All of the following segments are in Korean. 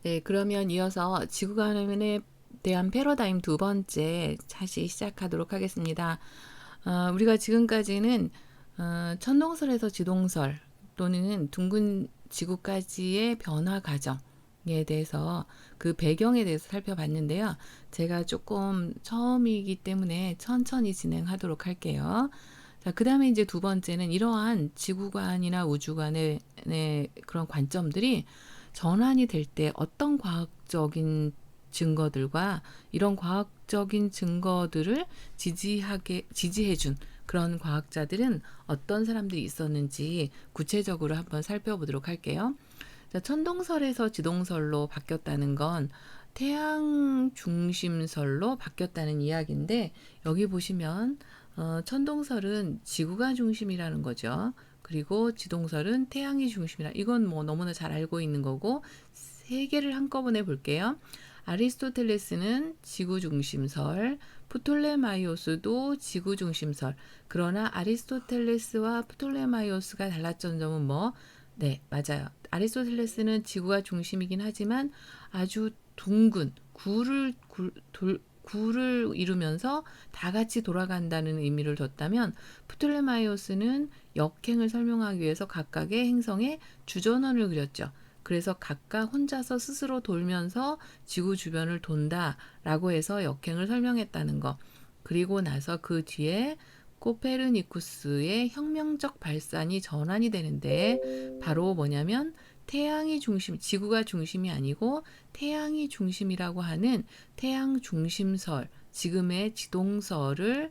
네, 그러면 이어서 지구과학에 대한 패러다임 두 번째 다시 시작하도록 하겠습니다. 우리가 지금까지는 천동설에서 지동설 또는 둥근 지구까지의 변화 과정에 대해서 그 배경에 대해서 살펴봤는데요. 제가 조금 처음이기 때문에 천천히 진행하도록 할게요. 자, 그 다음에 이제 두 번째는 이러한 지구관이나 우주관의 그런 관점들이 전환이 될 때 어떤 과학적인 증거들과 이런 과학적인 증거들을 지지해준 그런 과학자들은 어떤 사람들이 있었는지 구체적으로 한번 살펴보도록 할게요. 자, 천동설에서 지동설로 바뀌었다는 건 태양 중심설로 바뀌었다는 이야기인데 여기 보시면 천동설은 지구가 중심이라는 거죠. 그리고 지동설은 태양이 중심이라. 이건 뭐 너무나 잘 알고 있는 거고 세 개를 한꺼번에 볼게요. 아리스토텔레스는 지구 중심설, 프톨레마이오스도 지구 중심설. 그러나 아리스토텔레스와 프톨레마이오스가 달랐던 점은 뭐? 네, 맞아요. 아리스토텔레스는 지구가 중심이긴 하지만 아주 둥근 구를 이루면서 다 같이 돌아간다는 의미를 뒀다면 프톨레마이오스는 역행을 설명하기 위해서 각각의 행성에 주전원을 그렸죠. 그래서 각각 혼자서 스스로 돌면서 지구 주변을 돈다라고 해서 역행을 설명했다는 거. 그리고 나서 그 뒤에 코페르니쿠스의 혁명적 발산이 전환이 되는데 바로 뭐냐면 태양이 중심, 지구가 중심이 아니고 태양이 중심이라고 하는 태양 중심설, 지금의 지동설을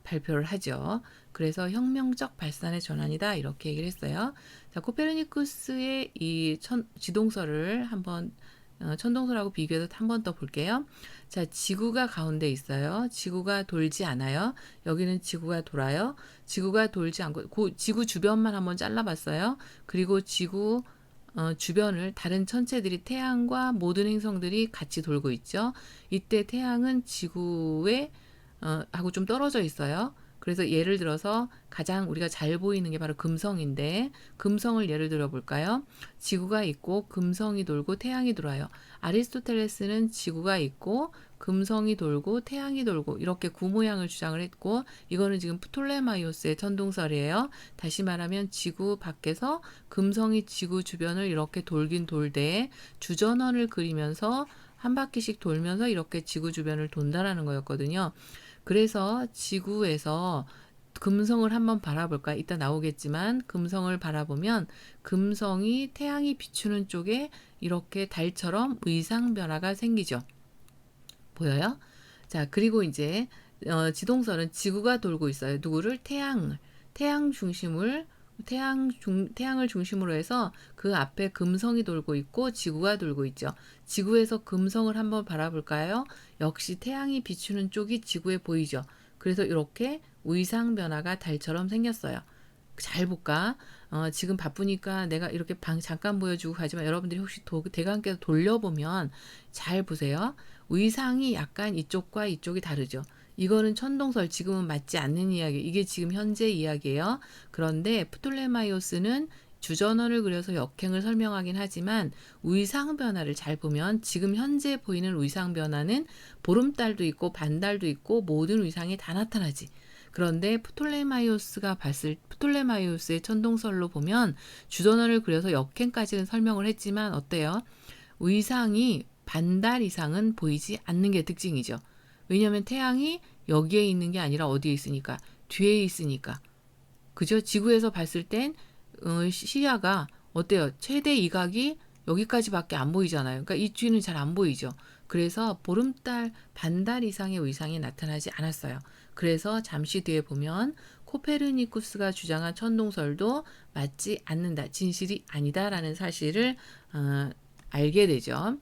발표를 하죠. 그래서 혁명적 발산의 전환이다 이렇게 얘기를 했어요. 자, 코페르니쿠스의 이 지동설을 한번 천동설하고 비교해서 한 번 더 볼게요. 자, 지구가 가운데 있어요. 지구가 돌지 않아요. 여기는 지구가 돌아요. 지구가 돌지 않고 지구 주변만 한번 잘라봤어요. 그리고 지구 주변을 다른 천체들이 태양과 모든 행성들이 같이 돌고 있죠. 이때 태양은 지구에 하고 좀 떨어져 있어요. 그래서 예를 들어서 가장 우리가 잘 보이는 게 바로 금성인데 금성을 예를 들어 볼까요? 지구가 있고 금성이 돌고 태양이 돌아요. 아리스토텔레스는 지구가 있고 금성이 돌고 태양이 돌고 이렇게 구모양을 주장을 했고 이거는 지금 프톨레마이오스의 천동설이에요. 다시 말하면 지구 밖에서 금성이 지구 주변을 이렇게 돌긴 돌되 주전원을 그리면서 한 바퀴씩 돌면서 이렇게 지구 주변을 돈다라는 거였거든요. 그래서 지구에서 금성을 한번 바라볼까? 이따 나오겠지만 금성을 바라보면 금성이 태양이 비추는 쪽에 이렇게 달처럼 의상 변화가 생기죠. 보여요? 자, 그리고 이제 지동설은 지구가 돌고 있어요. 누구를? 태양 중심을 태양을 중심으로 해서 그 앞에 금성이 돌고 있고 지구가 돌고 있죠. 지구에서 금성을 한번 바라볼까요? 역시 태양이 비추는 쪽이 지구에 보이죠. 그래서 이렇게 위상 변화가 달처럼 생겼어요. 잘 볼까? 지금 바쁘니까 내가 이렇게 잠깐 보여주고 가지만 여러분들이 혹시 대강께서 돌려보면 잘 보세요. 위상이 약간 이쪽과 이쪽이 다르죠. 이거는 천동설 지금은 맞지 않는 이야기. 이게 지금 현재 이야기예요. 그런데 프톨레마이오스는 주전원을 그려서 역행을 설명하긴 하지만 위상 변화를 잘 보면 지금 현재 보이는 위상 변화는 보름달도 있고 반달도 있고 모든 위상이 다 나타나지. 그런데 프톨레마이오스의 천동설로 보면 주전원을 그려서 역행까지는 설명을 했지만 어때요? 위상이 반달 이상은 보이지 않는 게 특징이죠. 왜냐하면 태양이 여기에 있는 게 아니라 어디에 있으니까 뒤에 있으니까 그죠? 지구에서 봤을 땐 시야가 어때요? 최대 이각이 여기까지밖에 안 보이잖아요. 그러니까 이 뒤는 잘 안 보이죠. 그래서 보름달 반달 이상의 위상이 나타나지 않았어요. 그래서 잠시 뒤에 보면 코페르니쿠스가 주장한 천동설도 맞지 않는다. 진실이 아니다라는 사실을 알게 되죠.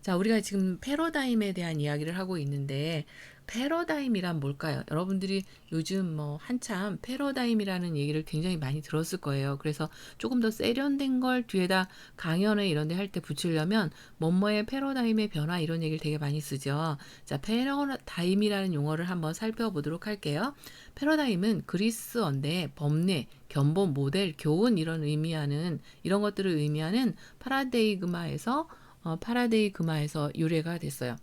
자, 우리가 지금 패러다임에 대한 이야기를 하고 있는데, 패러다임이란 뭘까요? 여러분들이 요즘 뭐 한참 패러다임이라는 얘기를 굉장히 많이 들었을 거예요. 그래서 조금 더 세련된 걸 뒤에다 강연을 이런 데 할 때 붙이려면 뭐뭐의 패러다임의 변화 이런 얘기를 되게 많이 쓰죠. 자, 패러다임이라는 용어를 한번 살펴보도록 할게요. 패러다임은 그리스어인데 법례, 견본, 모델, 교훈 이런 것들을 의미하는 파라데이그마에서 유래가 됐어요.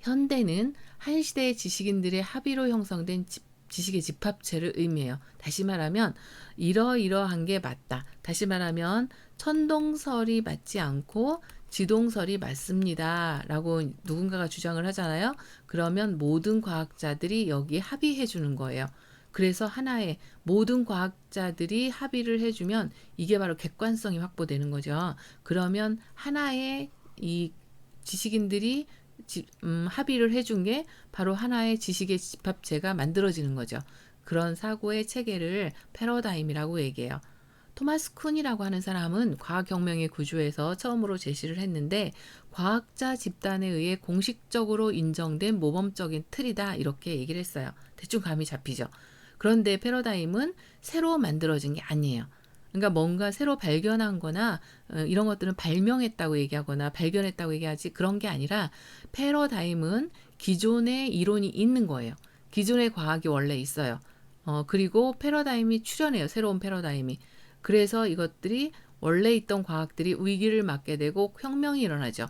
현대는 한 시대의 지식인들의 합의로 형성된 지식의 집합체를 의미해요. 다시 말하면 이러이러한 게 맞다. 다시 말하면 천동설이 맞지 않고 지동설이 맞습니다. 라고 누군가가 주장을 하잖아요. 그러면 모든 과학자들이 여기에 합의해 주는 거예요. 그래서 하나의 모든 과학자들이 합의를 해주면 이게 바로 객관성이 확보되는 거죠. 그러면 하나의 이 지식인들이 합의를 해준 게 바로 하나의 지식의 집합체가 만들어지는 거죠. 그런 사고의 체계를 패러다임이라고 얘기해요. 토마스 쿤이라고 하는 사람은 과학혁명의 구조에서 처음으로 제시를 했는데 과학자 집단에 의해 공식적으로 인정된 모범적인 틀이다 이렇게 얘기를 했어요. 대충 감이 잡히죠. 그런데 패러다임은 새로 만들어진 게 아니에요. 그러니까 뭔가 새로 발견한 거나 이런 것들은 발명했다고 얘기하거나 발견했다고 얘기하지 그런 게 아니라 패러다임은 기존의 이론이 있는 거예요. 기존의 과학이 원래 있어요. 그리고 패러다임이 출현해요. 새로운 패러다임이. 그래서 이것들이 원래 있던 과학들이 위기를 맞게 되고 혁명이 일어나죠.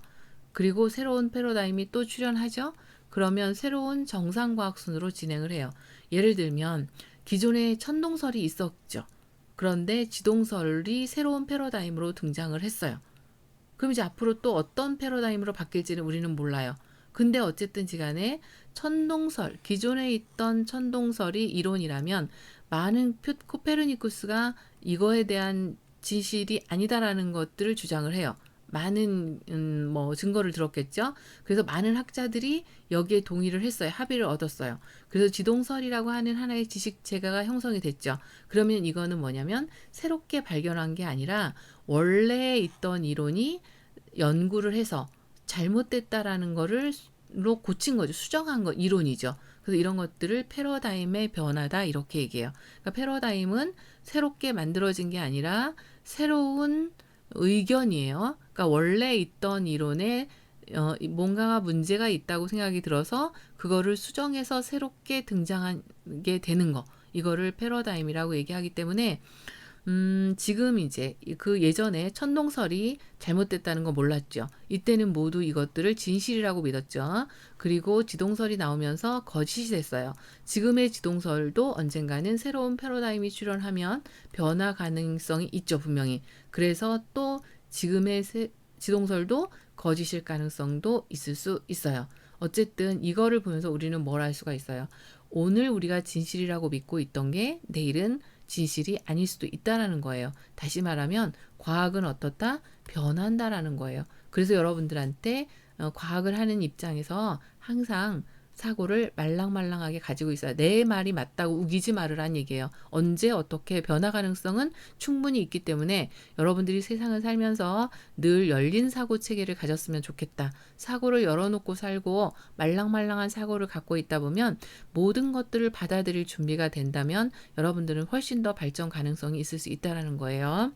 그리고 새로운 패러다임이 또 출현하죠. 그러면 새로운 정상과학 순으로 진행을 해요. 예를 들면 기존에 천동설이 있었죠. 그런데 지동설이 새로운 패러다임으로 등장을 했어요. 그럼 이제 앞으로 또 어떤 패러다임으로 바뀔지는 우리는 몰라요. 근데 어쨌든지 간에 기존에 있던 천동설이 이론이라면 많은 코페르니쿠스가 이거에 대한 진실이 아니다라는 것들을 주장을 해요. 많은 뭐 증거를 들었겠죠. 그래서 많은 학자들이 여기에 동의를 했어요. 합의를 얻었어요. 그래서 지동설이라고 하는 하나의 지식 체계가 형성이 됐죠. 그러면 이거는 뭐냐면 새롭게 발견한 게 아니라 원래 있던 이론이 연구를 해서 잘못됐다라는 거를 고친 거죠. 수정한 거 이론이죠. 그래서 이런 것들을 패러다임의 변화다 이렇게 얘기해요. 그러니까 패러다임은 새롭게 만들어진 게 아니라 새로운 의견이에요. 그러니까 원래 있던 이론에 뭔가 문제가 있다고 생각이 들어서 그거를 수정해서 새롭게 등장하게 되는 거. 이거를 패러다임이라고 얘기하기 때문에 지금 이제 그 예전에 천동설이 잘못됐다는 거 몰랐죠. 이때는 모두 이것들을 진실이라고 믿었죠. 그리고 지동설이 나오면서 거짓이 됐어요. 지금의 지동설도 언젠가는 새로운 패러다임이 출현하면 변화 가능성이 있죠, 분명히. 그래서 또 지금의 지동설도 거짓일 가능성도 있을 수 있어요. 어쨌든 이거를 보면서 우리는 뭘 알 수가 있어요. 오늘 우리가 진실이라고 믿고 있던 게 내일은 진실이 아닐 수도 있다라는 거예요. 다시 말하면 과학은 어떻다? 변한다라는 거예요. 그래서 여러분들한테 과학을 하는 입장에서 항상 사고를 말랑말랑하게 가지고 있어요. 내 말이 맞다고 우기지 말으란 얘기예요. 언제 어떻게 변화 가능성은 충분히 있기 때문에 여러분들이 세상을 살면서 늘 열린 사고 체계를 가졌으면 좋겠다. 사고를 열어놓고 살고 말랑말랑한 사고를 갖고 있다 보면 모든 것들을 받아들일 준비가 된다면 여러분들은 훨씬 더 발전 가능성이 있을 수 있다는 거예요.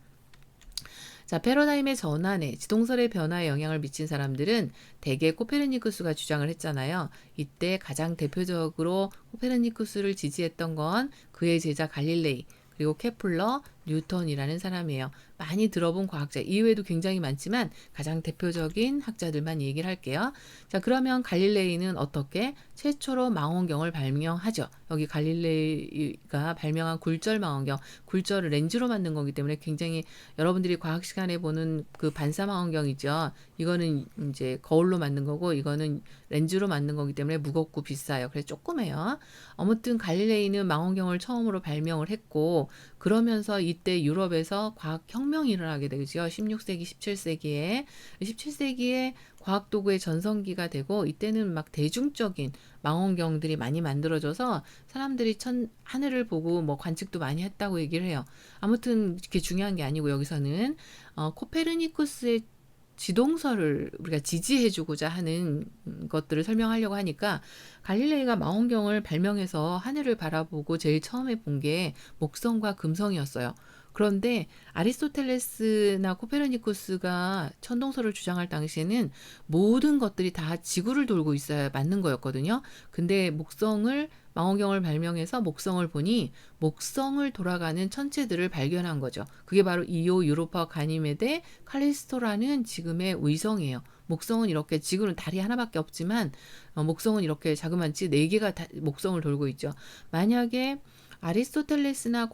자, 패러다임의 전환에 지동설의 변화에 영향을 미친 사람들은 대개 코페르니쿠스가 주장을 했잖아요. 이때 가장 대표적으로 코페르니쿠스를 지지했던 건 그의 제자 갈릴레이, 그리고 케플러, 뉴턴이라는 사람이에요. 많이 들어본 과학자 이외에도 굉장히 많지만 가장 대표적인 학자들만 얘기를 할게요. 자, 그러면 갈릴레이는 어떻게 최초로 망원경을 발명하죠. 여기 갈릴레이가 발명한 굴절 망원경, 굴절을 렌즈로 만든 거기 때문에 굉장히 여러분들이 과학 시간에 보는 그 반사 망원경이죠. 이거는 이제 거울로 만든 거고 이거는 렌즈로 만든 거기 때문에 무겁고 비싸요. 그래서 조그매요. 아무튼 갈릴레이는 망원경을 처음으로 발명을 했고 그러면서 이때 유럽에서 과학 혁명이 일어나게 되죠. 16세기, 17세기에. 17세기에 과학 도구의 전성기가 되고 이때는 막 대중적인 망원경들이 많이 만들어져서 사람들이 하늘을 보고 뭐 관측도 많이 했다고 얘기를 해요. 아무튼 이렇게 중요한 게 아니고 여기서는 코페르니쿠스의 지동설을 우리가 지지해주고자 하는 것들을 설명하려고 하니까 갈릴레이가 망원경을 발명해서 하늘을 바라보고 제일 처음에 본 게 목성과 금성이었어요. 그런데 아리스토텔레스나 코페르니쿠스가 천동설을 주장할 당시에는 모든 것들이 다 지구를 돌고 있어야 맞는 거였거든요. 근데 망원경을 발명해서 목성을 보니 목성을 돌아가는 천체들을 발견한 거죠. 그게 바로 이오, 유로파, 가니메데, 칼리스토라는 지금의 위성이에요. 목성은 이렇게, 지구는 달이 하나밖에 없지만 목성은 이렇게 자그만치 4개가 목성을 돌고 있죠. 만약에 아리스토텔레스나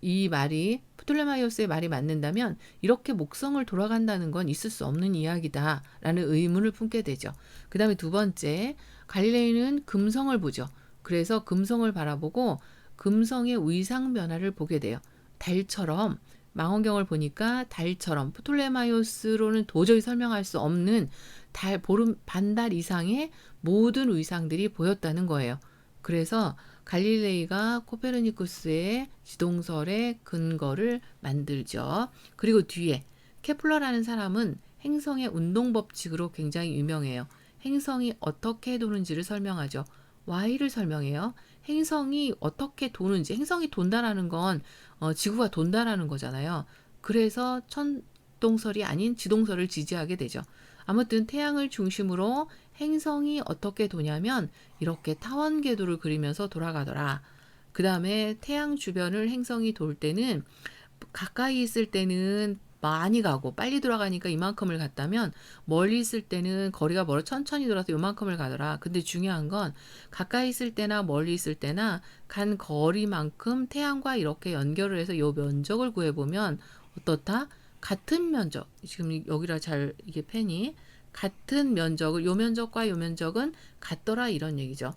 이 말이 프톨레마이오스의 말이 맞는다면 이렇게 목성을 돌아간다는 건 있을 수 없는 이야기다라는 의문을 품게 되죠. 그 다음에 두 번째, 갈릴레이는 금성을 보죠. 그래서 금성을 바라보고 금성의 위상 변화를 보게 돼요. 달처럼, 망원경을 보니까 달처럼 프톨레마이오스로는 도저히 설명할 수 없는 반달 이상의 모든 위상들이 보였다는 거예요. 그래서 갈릴레이가 코페르니쿠스의 지동설의 근거를 만들죠. 그리고 뒤에 케플러라는 사람은 행성의 운동 법칙으로 굉장히 유명해요. 행성이 어떻게 도는지를 설명하죠. Y를 설명해요. 행성이 어떻게 도는지, 행성이 돈다라는 건 지구가 돈다라는 거잖아요. 그래서 천동설이 아닌 지동설을 지지하게 되죠. 아무튼 태양을 중심으로 행성이 어떻게 도냐면 이렇게 타원 궤도를 그리면서 돌아가더라. 그 다음에 태양 주변을 행성이 돌 때는 가까이 있을 때는 많이 가고 빨리 돌아가니까 이만큼을 갔다면 멀리 있을 때는 거리가 멀어 천천히 돌아서 이만큼을 가더라. 근데 중요한 건 가까이 있을 때나 멀리 있을 때나 간 거리만큼 태양과 이렇게 연결을 해서 이 면적을 구해보면 어떻다? 같은 면적, 지금 여기라 잘 이게 펜이 같은 면적을, 요 면적과 요 면적은 같더라, 이런 얘기죠.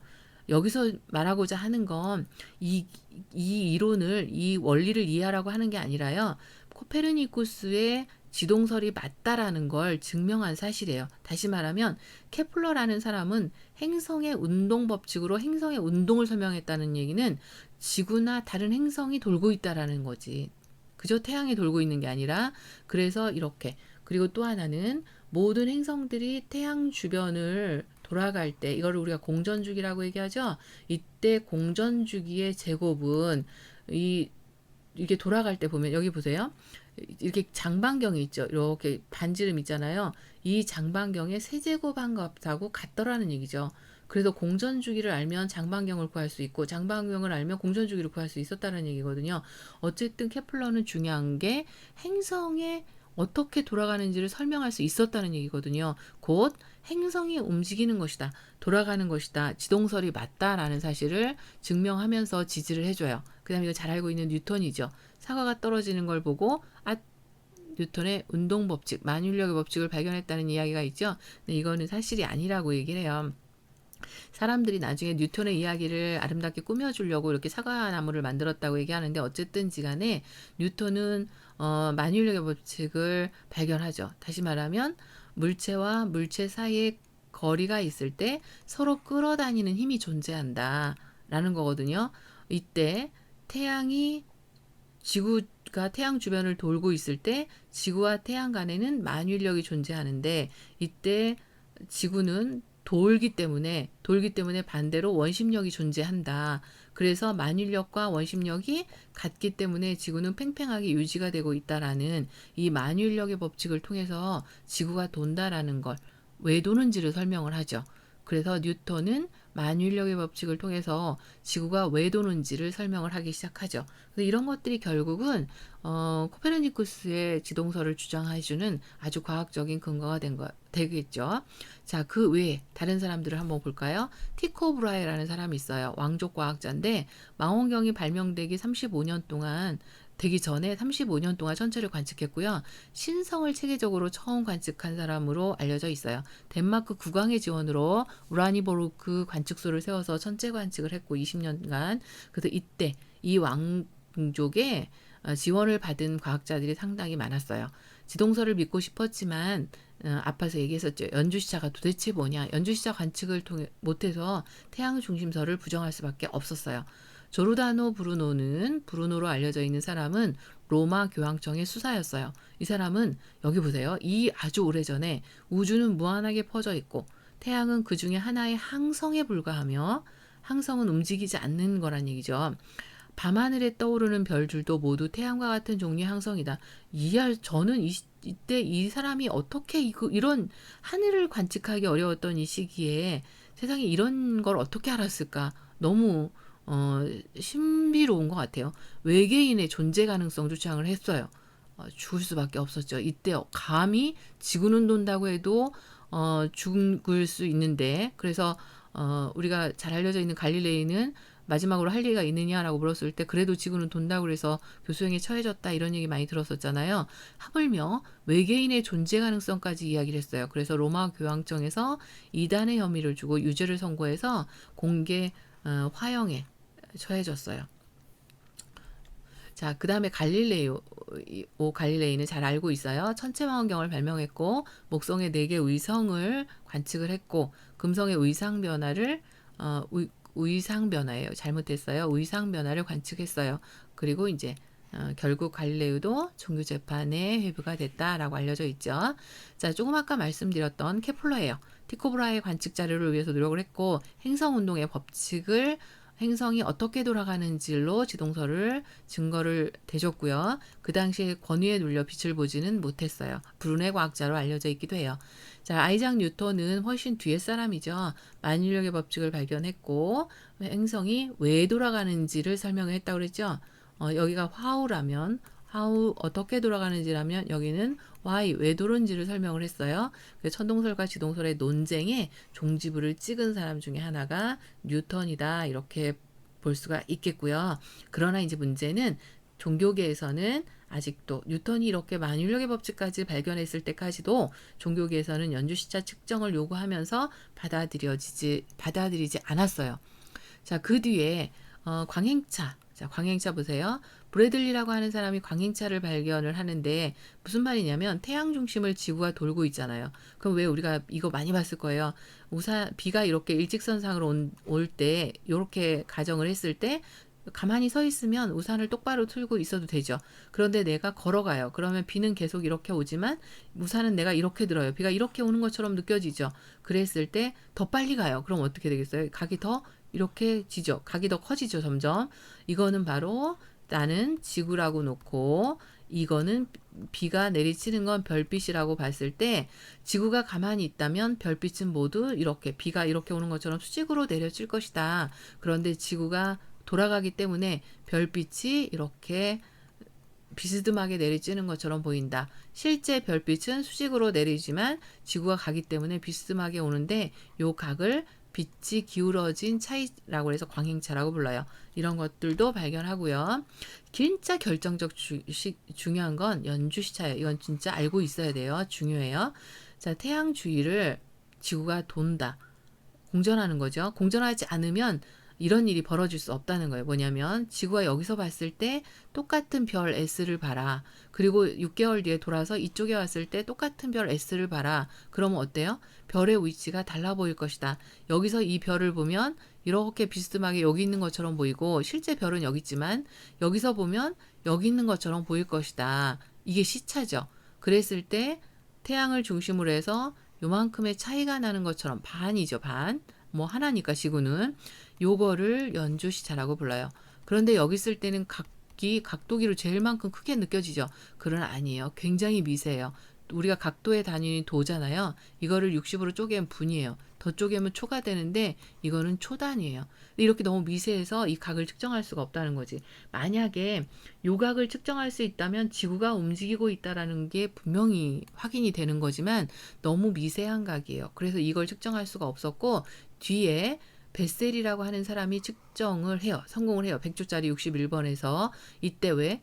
여기서 말하고자 하는 건 이 이론을, 이 원리를 이해하라고 하는 게 아니라요. 코페르니쿠스의 지동설이 맞다라는 걸 증명한 사실이에요. 다시 말하면 케플러라는 사람은 행성의 운동 법칙으로 행성의 운동을 설명했다는 얘기는 지구나 다른 행성이 돌고 있다라는 거지. 그저 태양이 돌고 있는 게 아니라, 그래서 이렇게. 그리고 또 하나는 모든 행성들이 태양 주변을 돌아갈 때, 이거를 우리가 공전주기라고 얘기하죠. 이때 공전주기의 제곱은 이게 돌아갈 때 보면, 여기 보세요. 이렇게 장반경이 있죠. 이렇게 반지름 있잖아요. 이 장반경의 세제곱한 값하고 같더라는 얘기죠. 그래서 공전주기를 알면 장반경을 구할 수 있고 장반경을 알면 공전주기를 구할 수 있었다는 얘기거든요. 어쨌든 케플러는 중요한 게 행성에 어떻게 돌아가는지를 설명할 수 있었다는 얘기거든요. 곧 행성이 움직이는 것이다, 돌아가는 것이다, 지동설이 맞다라는 사실을 증명하면서 지지를 해줘요. 그 다음에 이거 잘 알고 있는 뉴턴이죠. 사과가 떨어지는 걸 보고 뉴턴의 운동 법칙, 만율력의 법칙을 발견했다는 이야기가 있죠. 근데 이거는 사실이 아니라고 얘기를 해요. 사람들이 나중에 뉴턴의 이야기를 아름답게 꾸며주려고 이렇게 사과나무를 만들었다고 얘기하는데, 어쨌든 지간에 뉴턴은 만율력의 법칙을 발견하죠. 다시 말하면 물체와 물체 사이에 거리가 있을 때 서로 끌어다니는 힘이 존재한다 라는 거거든요. 이때 지구가 태양 주변을 돌고 있을 때 지구와 태양 간에는 만율력이 존재하는데, 이때 지구는 돌기 때문에 반대로 원심력이 존재한다. 그래서 만율력과 원심력이 같기 때문에 지구는 팽팽하게 유지가 되고 있다라는 이 만율력의 법칙을 통해서 지구가 돈다라는 걸, 왜 도는지를 설명을 하죠. 그래서 뉴턴은 만율력의 법칙을 통해서 지구가 왜 도는지를 설명을 하기 시작하죠. 그래서 이런 것들이 결국은 코페르니쿠스의 지동설을 주장해주는 아주 과학적인 근거가 되겠죠. 자, 그 외에 다른 사람들을 한번 볼까요? 티코 브라헤라는 사람이 있어요. 왕족 과학자인데 망원경이 발명되기 35년 동안 되기 전에 35년 동안 천체를 관측했고요. 신성을 체계적으로 처음 관측한 사람으로 알려져 있어요. 덴마크 국왕의 지원으로 우라니보르크 관측소를 세워서 천체 관측을 했고 20년간. 그래서 이때 이 왕족의 지원을 받은 과학자들이 상당히 많았어요. 지동설을 믿고 싶었지만 앞에서 얘기했었죠. 연주시차가 도대체 뭐냐. 연주시차 관측을 못해서 태양 중심설을 부정할 수밖에 없었어요. 조르다노 브루노는 브루노로 알려져 있는 사람은 로마 교황청의 수사였어요. 이 사람은 여기 보세요. 이 아주 오래전에 우주는 무한하게 퍼져 있고 태양은 그 중에 하나의 항성에 불과하며 항성은 움직이지 않는 거란 얘기죠. 밤하늘에 떠오르는 별들도 모두 태양과 같은 종류의 항성이다. 저는 이때 이 사람이 어떻게 이런 하늘을 관측하기 어려웠던 이 시기에 세상에 이런 걸 어떻게 알았을까? 너무 신비로운 것 같아요. 외계인의 존재 가능성 주장을 했어요. 죽을 수밖에 없었죠. 이때 감히 지구는 돈다고 해도 죽을 수 있는데 그래서 우리가 잘 알려져 있는 갈릴레이는 마지막으로 할 얘기가 있느냐라고 물었을 때 그래도 지구는 돈다고 그래서 교수형에 처해졌다 이런 얘기 많이 들었었잖아요. 하물며 외계인의 존재 가능성까지 이야기를 했어요. 그래서 로마 교황청에서 이단의 혐의를 주고 유죄를 선고해서 공개 화형에 처해졌어요. 자, 그 다음에 갈릴레이는 잘 알고 있어요. 천체망원경을 발명했고 목성의 4개 의성을 관측을 했고 금성의 의상 변화를 의상 변화예요. 잘못했어요. 의상 변화를 관측했어요. 그리고 이제 결국 갈릴레오도 종교 재판에 회부가 됐다라고 알려져 있죠. 자, 조금 아까 말씀드렸던 케플러예요. 티코브라의 관측 자료를 위해서 노력을 했고 행성 운동의 법칙을 행성이 어떻게 돌아가는지로 지동설을 증거를 대줬고요. 그 당시에 권위에 눌려 빛을 보지는 못했어요. 불운의 과학자로 알려져 있기도 해요. 자, 아이작 뉴턴은 훨씬 뒤에 사람이죠. 만유력의 법칙을 발견했고 행성이 왜 돌아가는지를 설명을 했다고 그랬죠. 여기가 화우라면 how 어떻게 돌아가는지라면 여기는 why 왜 도는지를 설명을 했어요. 천동설과 지동설의 논쟁에 종지부를 찍은 사람 중에 하나가 뉴턴이다 이렇게 볼 수가 있겠고요. 그러나 이제 문제는 종교계에서는 아직도 뉴턴이 이렇게 만유력의 법칙까지 발견했을 때까지도 종교계에서는 연주시차 측정을 요구하면서 받아들이지 않았어요. 자, 그 뒤에 광행차. 자, 광행차 보세요. 브래들리라고 하는 사람이 광행차를 발견을 하는데 무슨 말이냐면 태양 중심을 지구가 돌고 있잖아요. 그럼 왜 우리가 이거 많이 봤을 거예요. 비가 이렇게 일직선상으로 올 때 이렇게 가정을 했을 때 가만히 서 있으면 우산을 똑바로 틀고 있어도 되죠. 그런데 내가 걸어가요. 그러면 비는 계속 이렇게 오지만 우산은 내가 이렇게 들어요. 비가 이렇게 오는 것처럼 느껴지죠. 그랬을 때 더 빨리 가요. 그럼 어떻게 되겠어요? 각이 더 이렇게 지죠. 각이 더 커지죠. 점점. 이거는 바로 나는 지구라고 놓고 이거는 비가 내리치는 건 별빛이라고 봤을 때 지구가 가만히 있다면 별빛은 모두 이렇게 비가 이렇게 오는 것처럼 수직으로 내려칠 것이다. 그런데 지구가 돌아가기 때문에 별빛이 이렇게 비스듬하게 내리쬐는 것처럼 보인다. 실제 별빛은 수직으로 내리지만 지구가 가기 때문에 비스듬하게 오는데 요 각을 빛이 기울어진 차이라고 해서 광행차라고 불러요. 이런 것들도 발견하고요. 진짜 결정적 중요한 건 연주시차예요. 이건 진짜 알고 있어야 돼요. 중요해요. 자, 태양 주위를 지구가 돈다. 공전하는 거죠. 공전하지 않으면 이런 일이 벌어질 수 없다는 거예요. 뭐냐면 지구가 여기서 봤을 때 똑같은 별 S를 봐라. 그리고 6개월 뒤에 돌아서 이쪽에 왔을 때 똑같은 별 S를 봐라. 그러면 어때요? 별의 위치가 달라 보일 것이다. 여기서 이 별을 보면 이렇게 비스듬하게 여기 있는 것처럼 보이고 실제 별은 여기 있지만 여기서 보면 여기 있는 것처럼 보일 것이다. 이게 시차죠. 그랬을 때 태양을 중심으로 해서 요만큼의 차이가 나는 것처럼 반이죠. 반. 뭐 하나니까 지구는 요거를 연주시차라고 불러요. 그런데 여기 쓸 때는 각도기로 제일만큼 크게 느껴지죠. 그건 아니에요. 굉장히 미세해요. 우리가 각도의 단위는 도잖아요. 이거를 60으로 쪼개면 분이에요. 더 쪼개면 초가 되는데 이거는 초 단위예요. 이렇게 너무 미세해서 이 각을 측정할 수가 없다는 거지. 만약에 요 각을 측정할 수 있다면 지구가 움직이고 있다라는 게 분명히 확인이 되는 거지만 너무 미세한 각이에요. 그래서 이걸 측정할 수가 없었고 뒤에 베셀이라고 하는 사람이 측정을 해요. 성공을 해요. 100조짜리 61번에서 이때 왜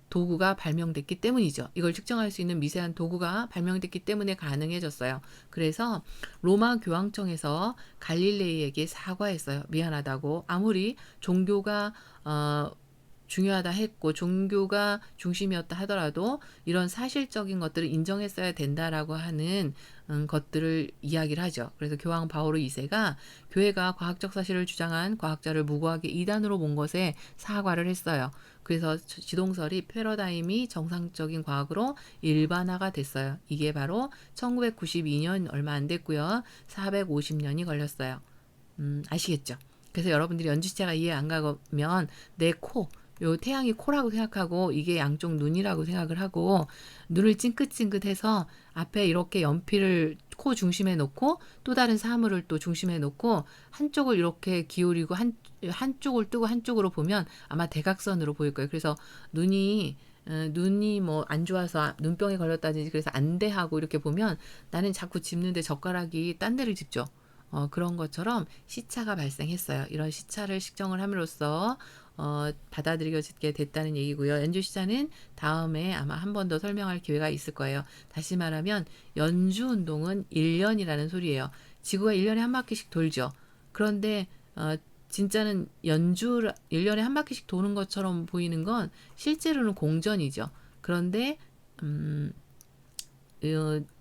도구가 발명됐기 때문이죠. 이걸 측정할 수 있는 미세한 도구가 발명됐기 때문에 가능해졌어요. 그래서 로마 교황청에서 갈릴레이에게 사과했어요. 미안하다고. 아무리 종교가 중요하다 했고 종교가 중심이었다 하더라도 이런 사실적인 것들을 인정했어야 된다라고 하는 것들을 이야기를 하죠. 그래서 교황 바오로 2세가 교회가 과학적 사실을 주장한 과학자를 무고하게 이단으로 본 것에 사과를 했어요. 그래서 지동설이 패러다임이 정상적인 과학으로 일반화가 됐어요. 이게 바로 1992년 얼마 안 됐고요. 450년이 걸렸어요. 아시겠죠? 그래서 여러분들이 연주자가 이해 안 가면 내 코, 요 태양이 코라고 생각하고 이게 양쪽 눈이라고 생각을 하고 눈을 찡긋찡긋해서 앞에 이렇게 연필을 코 중심에 놓고 또 다른 사물을 또 중심에 놓고 한쪽을 이렇게 기울이고 한쪽을 뜨고 한쪽으로 보면 아마 대각선으로 보일 거예요. 그래서 눈이 뭐 안 좋아서 눈병에 걸렸다든지 그래서 안 돼 하고 이렇게 보면 나는 자꾸 짚는데 젓가락이 딴 데를 짚죠. 그런 것처럼 시차가 발생했어요. 이런 시차를 식정을 함으로써 받아들여지게 됐다는 얘기고요. 연주 시차는 다음에 아마 한 번 더 설명할 기회가 있을 거예요. 다시 말하면 연주 운동은 1년이라는 소리예요. 지구가 1년에 한 바퀴씩 돌죠. 그런데 진짜는 1년에 한 바퀴씩 도는 것처럼 보이는 건 실제로는 공전이죠. 그런데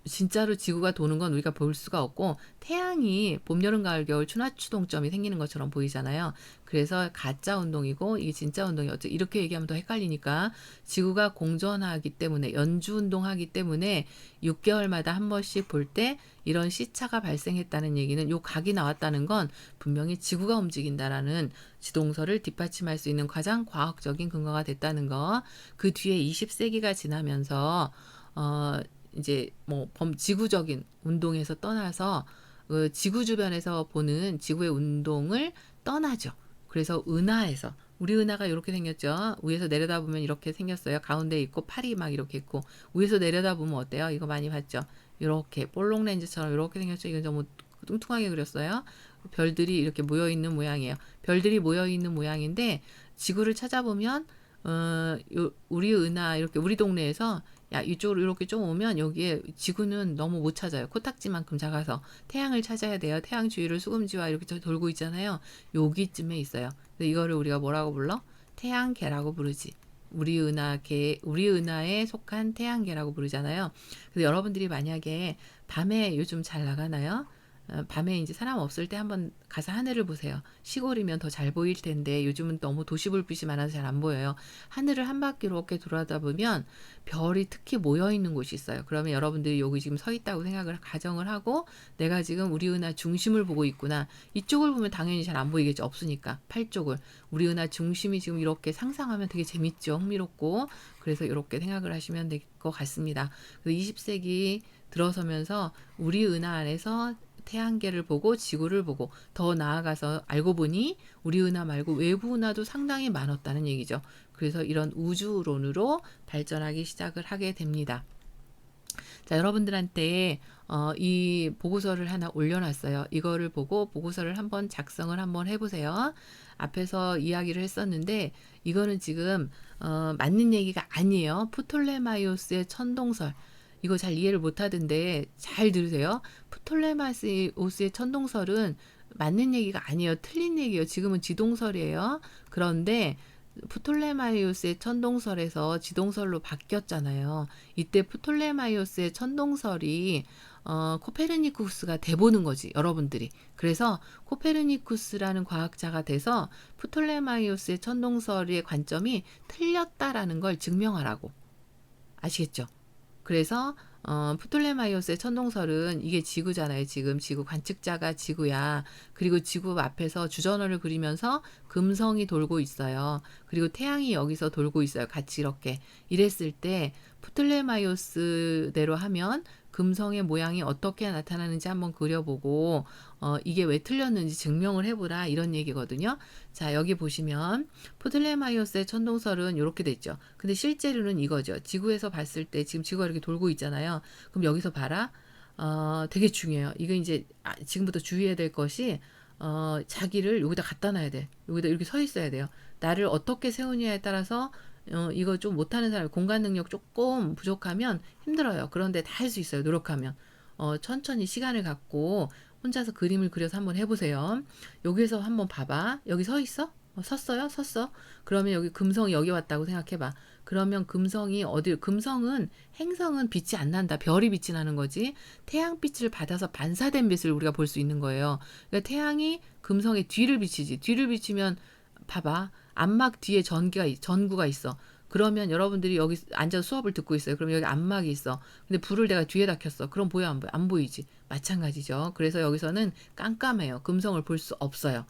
진짜로 지구가 도는 건 우리가 볼 수가 없고 태양이 봄, 여름, 가을, 겨울 추나추동점이 생기는 것처럼 보이잖아요. 그래서 가짜 운동이고 이게 진짜 운동이 이렇게 얘기하면 더 헷갈리니까 지구가 공전하기 때문에 연주 운동하기 때문에 6개월마다 한 번씩 볼 때 이런 시차가 발생했다는 얘기는 요 각이 나왔다는 건 분명히 지구가 움직인다라는 지동설을 뒷받침할 수 있는 가장 과학적인 근거가 됐다는 거. 그 뒤에 20세기가 지나면서 이제 뭐 지구적인 운동에서 떠나서 지구 주변에서 보는 지구의 운동을 떠나죠. 그래서 은하에서 우리 은하가 이렇게 생겼죠. 위에서 내려다보면 이렇게 생겼어요. 가운데 있고 팔이 막 이렇게 있고 위에서 내려다보면 어때요? 이거 많이 봤죠. 이렇게 볼록 렌즈처럼 이렇게 생겼죠. 이건 너무 뚱뚱하게 그렸어요. 별들이 이렇게 모여 있는 모양이에요. 별들이 모여 있는 모양인데 지구를 찾아보면 우리 은하 이렇게 우리 동네에서 야 이쪽으로 이렇게 좀 오면 여기에 지구는 너무 못 찾아요. 코딱지만큼 작아서 태양을 찾아야 돼요. 태양 주위를 수금지와 이렇게 돌고 있잖아요. 여기쯤에 있어요. 이거를 우리가 뭐라고 불러? 태양계라고 부르지. 우리 은하에 속한 태양계라고 부르잖아요. 그래서 여러분들이 만약에 밤에 요즘 잘 나가나요? 밤에 이제 사람 없을 때 한번 가서 하늘을 보세요. 시골이면 더 잘 보일 텐데 요즘은 너무 도시 불빛이 많아서 잘 안 보여요. 하늘을 한 바퀴 이렇게 돌아다 보면 별이 특히 모여 있는 곳이 있어요. 그러면 여러분들이 여기 지금 서 있다고 가정을 하고 내가 지금 우리 은하 중심을 보고 있구나. 이쪽을 보면 당연히 잘 안 보이겠죠. 없으니까. 팔 쪽을. 우리 은하 중심이 지금 이렇게 상상하면 되게 재밌죠. 흥미롭고. 그래서 이렇게 생각을 하시면 될 것 같습니다. 20세기 들어서면서 우리 은하 안에서 태양계를 보고 지구를 보고 더 나아가서 알고 보니 우리 은하 말고 외부 은하도 상당히 많았다는 얘기죠. 그래서 이런 우주론으로 발전하기 시작을 하게 됩니다. 자, 여러분들한테 이 보고서를 하나 올려놨어요. 이거를 보고 보고서를 한번 작성을 한번 해보세요. 앞에서 이야기를 했었는데 이거는 지금 맞는 얘기가 아니에요. 프톨레마이오스의 천동설. 이거 잘 이해를 못하던데 잘 들으세요. 프톨레마이오스의 천동설은 맞는 얘기가 아니에요. 틀린 얘기예요. 지금은 지동설이에요. 그런데 프톨레마이오스의 천동설에서 지동설로 바뀌었잖아요. 이때 프톨레마이오스의 천동설이 코페르니쿠스가 돼보는 거지, 여러분들이. 그래서 코페르니쿠스라는 과학자가 돼서 프톨레마이오스의 천동설의 관점이 틀렸다라는 걸 증명하라고. 아시겠죠? 그래서 프톨레마이오스의 천동설은 이게 지구잖아요. 지금 지구 관측자가 지구야. 그리고 지구 앞에서 주전월을 그리면서 금성이 돌고 있어요. 그리고 태양이 여기서 돌고 있어요. 같이 이렇게. 이랬을 때 프톨레마이오스대로 하면 금성의 모양이 어떻게 나타나는지 한번 그려보고 이게 왜 틀렸는지 증명을 해보라 이런 얘기거든요. 자, 여기 보시면 프톨레마이오스의 천동설은 이렇게 됐죠. 근데 실제로는 이거죠. 지구에서 봤을 때 지금 지구가 이렇게 돌고 있잖아요. 그럼 여기서 봐라. 되게 중요해요. 이거 이제 지금부터 주의해야 될 것이 자기를 여기다 갖다 놔야 돼. 여기다 이렇게 서 있어야 돼요. 나를 어떻게 세우냐에 따라서 이거 좀 못하는 사람, 공간 능력 조금 부족하면 힘들어요. 그런데 다 할 수 있어요. 노력하면. 천천히 시간을 갖고 혼자서 그림을 그려서 한번 해보세요. 여기서 한번 봐봐. 여기 서 있어? 섰어요? 섰어? 그러면 여기 금성이 여기 왔다고 생각해봐. 그러면 금성이 어디, 금성은, 행성은 빛이 안 난다. 별이 빛이 나는 거지. 태양빛을 받아서 반사된 빛을 우리가 볼 수 있는 거예요. 그러니까 태양이 금성의 뒤를 비치지. 뒤를 비치면, 봐봐. 안막 뒤에 전구가 있어. 그러면 여러분들이 여기 앉아서 수업을 듣고 있어요. 그럼 여기 안막이 있어. 근데 불을 내가 뒤에다 켰어. 그럼 보여, 안 보여? 안 보이지. 마찬가지죠. 그래서 여기서는 깜깜해요. 금성을 볼 수 없어요.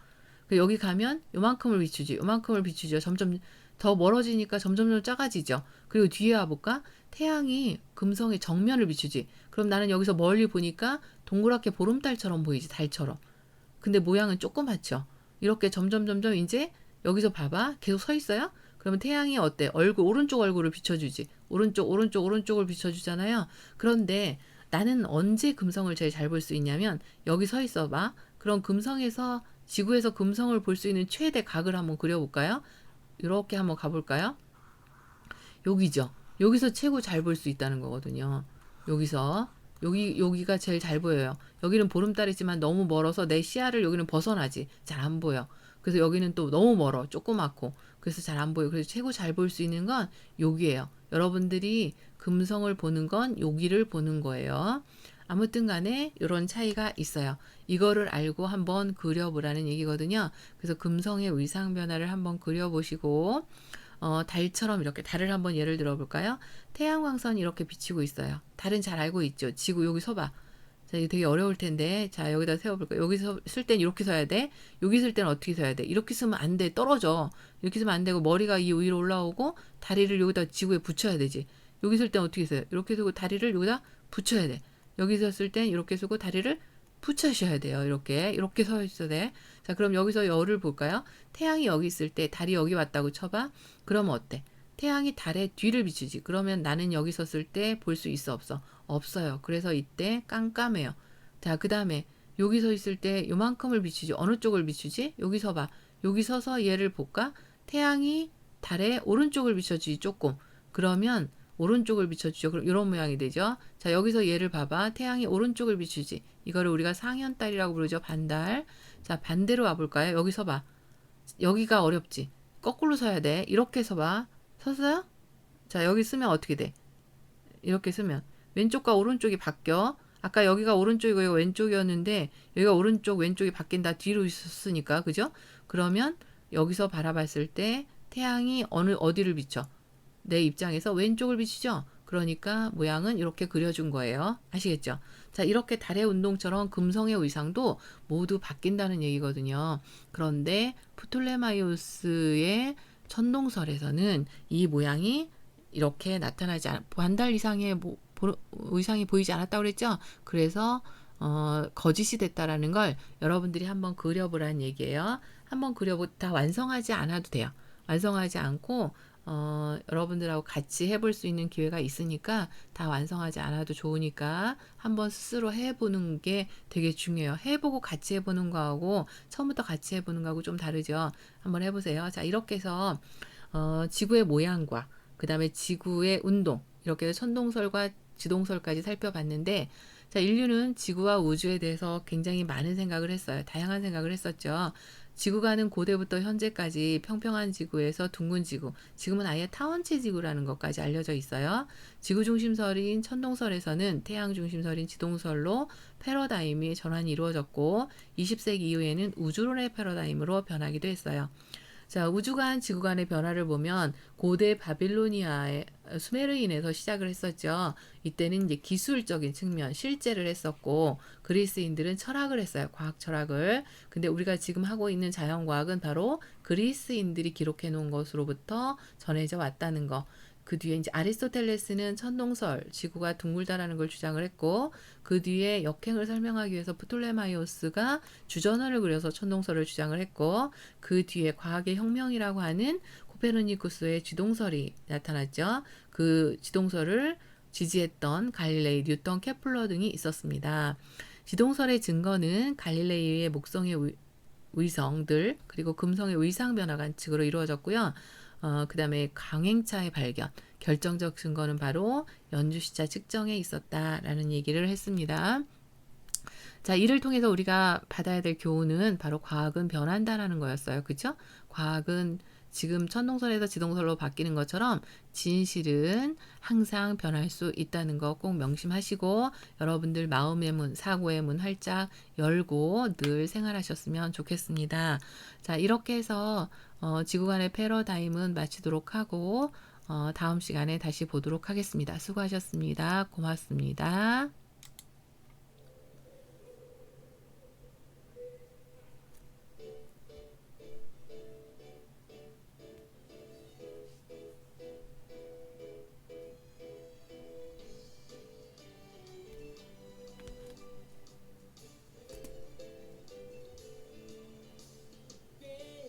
여기 가면 요만큼을 비추지, 요만큼을 비추죠. 점점 더 멀어지니까 점점 작아지죠. 그리고 뒤에 와볼까? 태양이 금성의 정면을 비추지. 그럼 나는 여기서 멀리 보니까 동그랗게 보름달처럼 보이지, 달처럼. 근데 모양은 조그맣죠. 이렇게 점점 이제 여기서 봐봐. 계속 서 있어요? 그러면 태양이 어때? 오른쪽 얼굴을 비춰주지. 오른쪽을 비춰주잖아요. 그런데 나는 언제 금성을 제일 잘 볼 수 있냐면 여기 서 있어 봐. 그럼 금성에서 지구에서 금성을 볼 수 있는 최대 각을 한번 그려볼까요? 이렇게 한번 가볼까요? 여기죠. 여기서 최고 잘 볼 수 있다는 거거든요. 여기서 여기가 제일 잘 보여요. 여기는 보름달이지만 너무 멀어서 내 시야를 여기는 벗어나지. 잘 안 보여. 그래서 여기는 또 너무 멀어. 조그맣고. 그래서 잘 안 보여. 그래서 최고 잘 볼 수 있는 건 여기예요. 여러분들이 금성을 보는 건 여기를 보는 거예요. 아무튼 간에 이런 차이가 있어요. 이거를 알고 한번 그려보라는 얘기거든요. 그래서 금성의 위상 변화를 한번 그려보시고 달처럼 이렇게 달을 한번 예를 들어 볼까요? 태양광선이 이렇게 비치고 있어요. 달은 잘 알고 있죠. 지구 여기 서봐. 자, 이게 되게 어려울 텐데. 자, 여기다 세워볼까요? 여기서 쓸 땐 이렇게 서야 돼. 여기 쓸 때는 어떻게 서야 돼? 이렇게 쓰면 안 돼. 떨어져. 이렇게 쓰면 안 되고 머리가 이 위로 올라오고 다리를 여기다 지구에 붙여야 되지. 여기 쓸 땐 어떻게 써요? 이렇게 쓰고 다리를 여기다 붙여야 돼. 여기서 쓸 땐 이렇게 쓰고 다리를 붙여셔야 돼요. 이렇게 서 있어야 돼. 자, 그럼 여기서 열을 볼까요? 태양이 여기 있을 때 달이 여기 왔다고 쳐봐. 그러면 어때? 태양이 달의 뒤를 비추지. 그러면 나는 여기 섰을 때 볼 수 있어, 없어? 없어요. 그래서 이때 깜깜해요. 자, 그 다음에 여기 서 있을 때 요만큼을 비추지. 어느 쪽을 비추지? 여기 서봐. 여기 서서 얘를 볼까? 태양이 달의 오른쪽을 비춰주지, 조금. 그러면 오른쪽을 비춰주죠. 그럼 이런 모양이 되죠. 자, 여기서 얘를 봐봐. 태양이 오른쪽을 비추지. 이거를 우리가 상현달이라고 부르죠. 반달. 자, 반대로 와볼까요? 여기 서봐. 여기가 어렵지. 거꾸로 서야 돼. 이렇게 서봐. 섰어요? 자, 여기 쓰면 어떻게 돼? 이렇게 쓰면 왼쪽과 오른쪽이 바뀌어. 아까 여기가 오른쪽이고 여기가 왼쪽이었는데 여기가 오른쪽 왼쪽이 바뀐다. 뒤로 있었으니까. 그죠? 그러면 여기서 바라봤을 때 태양이 어디를 비춰? 내 입장에서 왼쪽을 비추죠. 그러니까 모양은 이렇게 그려준 거예요. 아시겠죠? 자, 이렇게 달의 운동처럼 금성의 위상도 모두 바뀐다는 얘기거든요. 그런데 프톨레마이오스의 천동설에서는 이 모양이 이렇게 나타나지 반달 이상의 의상이 보이지 않았다고 그랬죠? 그래서 거짓이 됐다라는 걸 여러분들이 한번 그려보라는 얘기예요. 한번 다 완성하지 않아도 돼요. 완성하지 않고 여러분들하고 같이 해볼 수 있는 기회가 있으니까 다 완성하지 않아도 좋으니까 한번 스스로 해보는 게 되게 중요해요. 해보고 같이 해보는 거하고 처음부터 같이 해보는 거하고 좀 다르죠. 한번 해보세요. 자, 이렇게 해서 지구의 모양과 그 다음에 지구의 운동 이렇게 해서 천동설과 지동설까지 살펴봤는데 자, 인류는 지구와 우주에 대해서 굉장히 많은 생각을 했어요. 다양한 생각을 했었죠. 지구가는 고대부터 현재까지 평평한 지구에서 둥근 지구, 지금은 아예 타원체 지구라는 것까지 알려져 있어요. 지구 중심설인 천동설에서는 태양 중심설인 지동설로 패러다임이 전환이 이루어졌고 20세기 이후에는 우주론의 패러다임으로 변하기도 했어요. 자, 우주관, 지구관의 변화를 보면 고대 바빌로니아의 수메르인에서 시작을 했었죠. 이때는 이제 기술적인 측면, 실제를 했었고 그리스인들은 철학을 했어요. 과학 철학을. 근데 우리가 지금 하고 있는 자연과학은 바로 그리스인들이 기록해 놓은 것으로부터 전해져 왔다는 거. 그 뒤에 이제 아리스토텔레스는 천동설, 지구가 둥글다라는 걸 주장을 했고 그 뒤에 역행을 설명하기 위해서 프톨레마이오스가 주전원을 그려서 천동설을 주장을 했고 그 뒤에 과학의 혁명이라고 하는 코페르니쿠스의 지동설이 나타났죠. 그 지동설을 지지했던 갈릴레이, 뉴턴, 케플러 등이 있었습니다. 지동설의 증거는 갈릴레이의 목성의 위성들 그리고 금성의 위상 변화 관측으로 이루어졌고요. 그 다음에 강행차의 발견, 결정적 증거는 바로 연주시차 측정에 있었다라는 얘기를 했습니다. 자, 이를 통해서 우리가 받아야 될 교훈은 바로 과학은 변한다라는 거였어요. 그죠? 과학은 지금 천동설에서 지동설로 바뀌는 것처럼 진실은 항상 변할 수 있다는 거 꼭 명심하시고 여러분들 마음의 문, 사고의 문 활짝 열고 늘 생활하셨으면 좋겠습니다. 자, 이렇게 해서 지구간의 패러다임은 마치도록 하고 다음 시간에 다시 보도록 하겠습니다. 수고하셨습니다. 고맙습니다. 꽤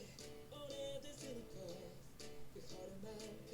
오래됐으니까 그 허름한